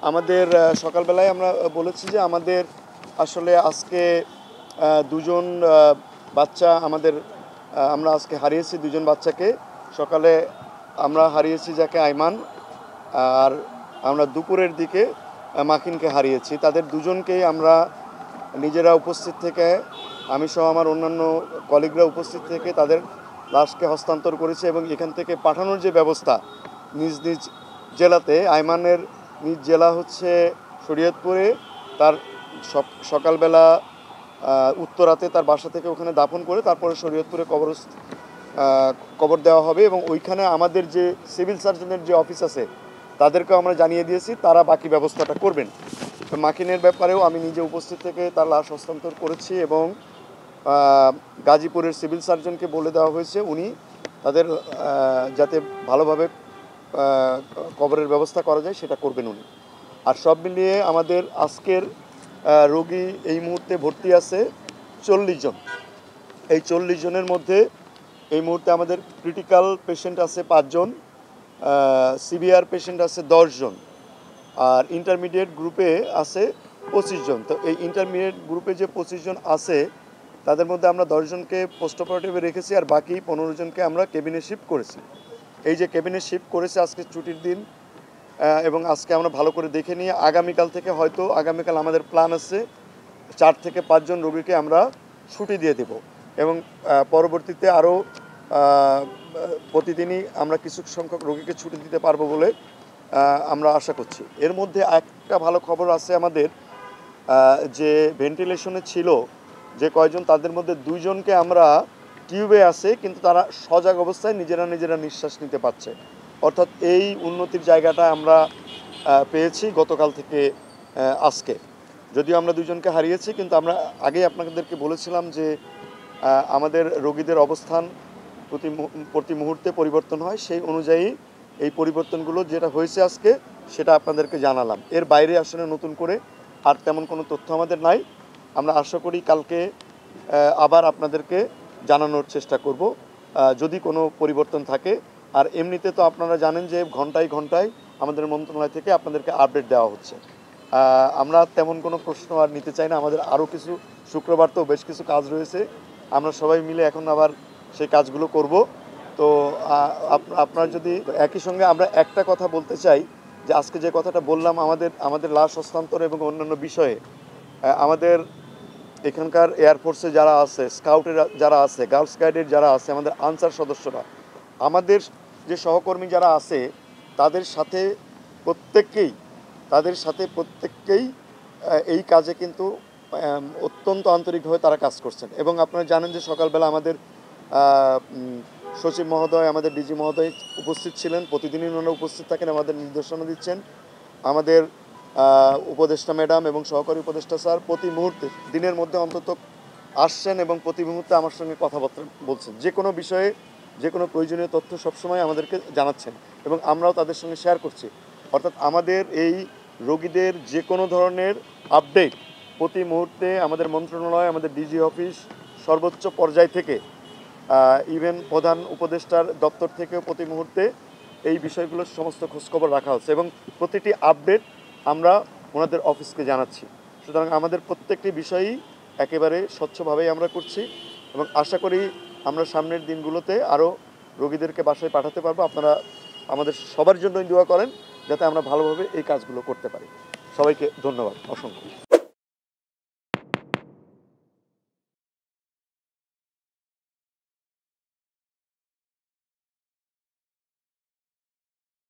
আমাদের সকালবেলায় আমরা বলেছি যে আমাদের আসলে আজকে দুজন বাচ্চা আমরা আজকে হারিয়েছি দুজন বাচ্চাকে। সকালে আমরা হারিয়েছি যাকে আইমান, আর আমরা দুপুরের দিকে মাকিনকে হারিয়েছি। তাদের দুজনকেই আমরা নিজেরা উপস্থিত থেকে, আমি সহ আমার অন্যান্য কলিগরা উপস্থিত থেকে তাদের লাশকে হস্তান্তর করেছি এবং এখান থেকে পাঠানোর যে ব্যবস্থা নিজ নিজ জেলাতে, আইমানের নিজ জেলা হচ্ছে শরীয়তপুরে, তার সকালবেলা উত্তরাতে তার বাসা থেকে ওখানে দাফন করে তারপরে শরীয়তপুরে কবর দেওয়া হবে এবং ওইখানে আমাদের যে সিভিল সার্জনের যে অফিস আছে তাদেরকেও আমরা জানিয়ে দিয়েছি, তারা বাকি ব্যবস্থাটা করবেন। তো মাকিনের ব্যাপারেও আমি নিজে উপস্থিত থেকে তার লাশ হস্তান্তর করেছি এবং গাজীপুরের সিভিল সার্জনকে বলে দেওয়া হয়েছে উনি তাদের যাতে ভালোভাবে কবরের ব্যবস্থা করা যায় সেটা করবেন উনি। আর সব মিলিয়ে আমাদের আজকের রোগী এই মুহূর্তে ভর্তি আছে 40 জন। এই 40 জনের মধ্যে এই মুহূর্তে আমাদের ক্রিটিক্যাল পেশেন্ট আছে 5 জন, সিভিয়ার পেশেন্ট আছে 10 জন, আর ইন্টারমিডিয়েট গ্রুপে আছে 25 জন। তো এই ইন্টারমিডিয়েট গ্রুপে যে 25 জন আছে তাদের মধ্যে আমরা 10 জনকে পোস্ট অপারেটিভে রেখেছি আর বাকি 15 জনকে আমরা কেবিনে শিফট করেছি। এই যে কেবিনে শিফট করেছে আজকে ছুটির দিন এবং আজকে আমরা ভালো করে দেখে নিয়ে আগামীকাল থেকে হয়তো আগামীকাল আমাদের প্ল্যান আছে 4 থেকে 5 জন রোগীকে আমরা ছুটি দিয়ে দেব এবং পরবর্তীতে আরও প্রতিদিনই আমরা কিছু সংখ্যক রোগীকে ছুটি দিতে পারবো বলে আমরা আশা করছি। এর মধ্যে একটা ভালো খবর আছে আমাদের, যে ভেন্টিলেশনে ছিল যে কয়জন তাদের মধ্যে 2 জনকে আমরা টিউবে আছে কিন্তু তারা সজাগ অবস্থায় নিজেরা নিঃশ্বাস নিতে পারছে। অর্থাৎ এই উন্নতির জায়গাটা আমরা পেয়েছি গতকাল থেকে আজকে। যদিও আমরা 2 জনকে হারিয়েছি কিন্তু আমরা আগেই আপনাদেরকে বলেছিলাম যে আমাদের রোগীদের অবস্থান প্রতি মুহূর্তে পরিবর্তন হয়, সেই অনুযায়ী এই পরিবর্তনগুলো যেটা হয়েছে আজকে সেটা আপনাদেরকে জানালাম। এর বাইরে আসলে নতুন করে আর তেমন কোনো তথ্য আমাদের নাই। আমরা আশা করি কালকে আবার আপনাদেরকে জানানোর চেষ্টা করব যদি কোনো পরিবর্তন থাকে। আর এমনিতে তো আপনারা জানেন যে ঘন্টায় ঘন্টায় আমাদের মন্ত্রণালয় থেকে আপনাদেরকে আপডেট দেওয়া হচ্ছে। আমরা তেমন কোনো প্রশ্ন আর নিতে চাই না, আমাদের আরও কিছু শুক্রবার তো বেশ কিছু কাজ রয়েছে, আমরা সবাই মিলে এখন আবার সেই কাজগুলো করব। তো আপনার যদি একই সঙ্গে আমরা একটা কথা বলতে চাই যে আজকে যে কথাটা বললাম আমাদের লাশ হস্তান্তর এবং অন্যান্য বিষয়ে আমাদের এখানকার এয়ারফোর্সে যারা আছে, স্কাউটের যারা আছে, গার্লস গাইডের যারা আছে, আমাদের আনসার সদস্যরা, আমাদের যে সহকর্মী যারা আছে তাদের সাথে প্রত্যেককেই এই কাজে কিন্তু অত্যন্ত আন্তরিকভাবে তারা কাজ করছেন। এবং আপনারা জানেন যে সকালবেলা আমাদের সচিব মহোদয়, আমাদের ডিজি মহোদয় উপস্থিত ছিলেন, প্রতিদিনই ওনারা উপস্থিত থাকেন, আমাদের নির্দেশনা দিচ্ছেন। আমাদের উপদেষ্টা ম্যাডাম এবং সহকারী উপদেষ্টা স্যার প্রতি মুহূর্তে দিনের মধ্যে অন্তত আসছেন এবং প্রতি মুহূর্তে আমার সঙ্গে কথাবার্তা বলছেন, যে কোনো বিষয়ে যে কোনো প্রয়োজনীয় তথ্য সবসময় আমাদেরকে জানাচ্ছেন এবং আমরাও তাদের সঙ্গে শেয়ার করছি। অর্থাৎ আমাদের এই রোগীদের যে কোনো ধরনের আপডেট প্রতি মুহূর্তে আমাদের মন্ত্রণালয়, আমাদের ডিজি অফিস সর্বোচ্চ পর্যায় থেকে ইভেন প্রধান উপদেষ্টার দপ্তর থেকেও প্রতি মুহূর্তে এই বিষয়গুলোর সমস্ত খোঁজখবর রাখা হচ্ছে এবং প্রতিটি আপডেট আমরা ওনাদের অফিসকে জানাচ্ছি। সুতরাং আমাদের প্রত্যেকটি বিষয়ই একেবারে স্বচ্ছভাবেই আমরা করছি এবং আশা করি আমরা সামনের দিনগুলোতে আরও রোগীদেরকে বাসায় পাঠাতে পারবো। আপনারা আমাদের সবার জন্যই দোয়া করেন যাতে আমরা ভালোভাবে এই কাজগুলো করতে পারি। সবাইকে ধন্যবাদ, অসংখ্য।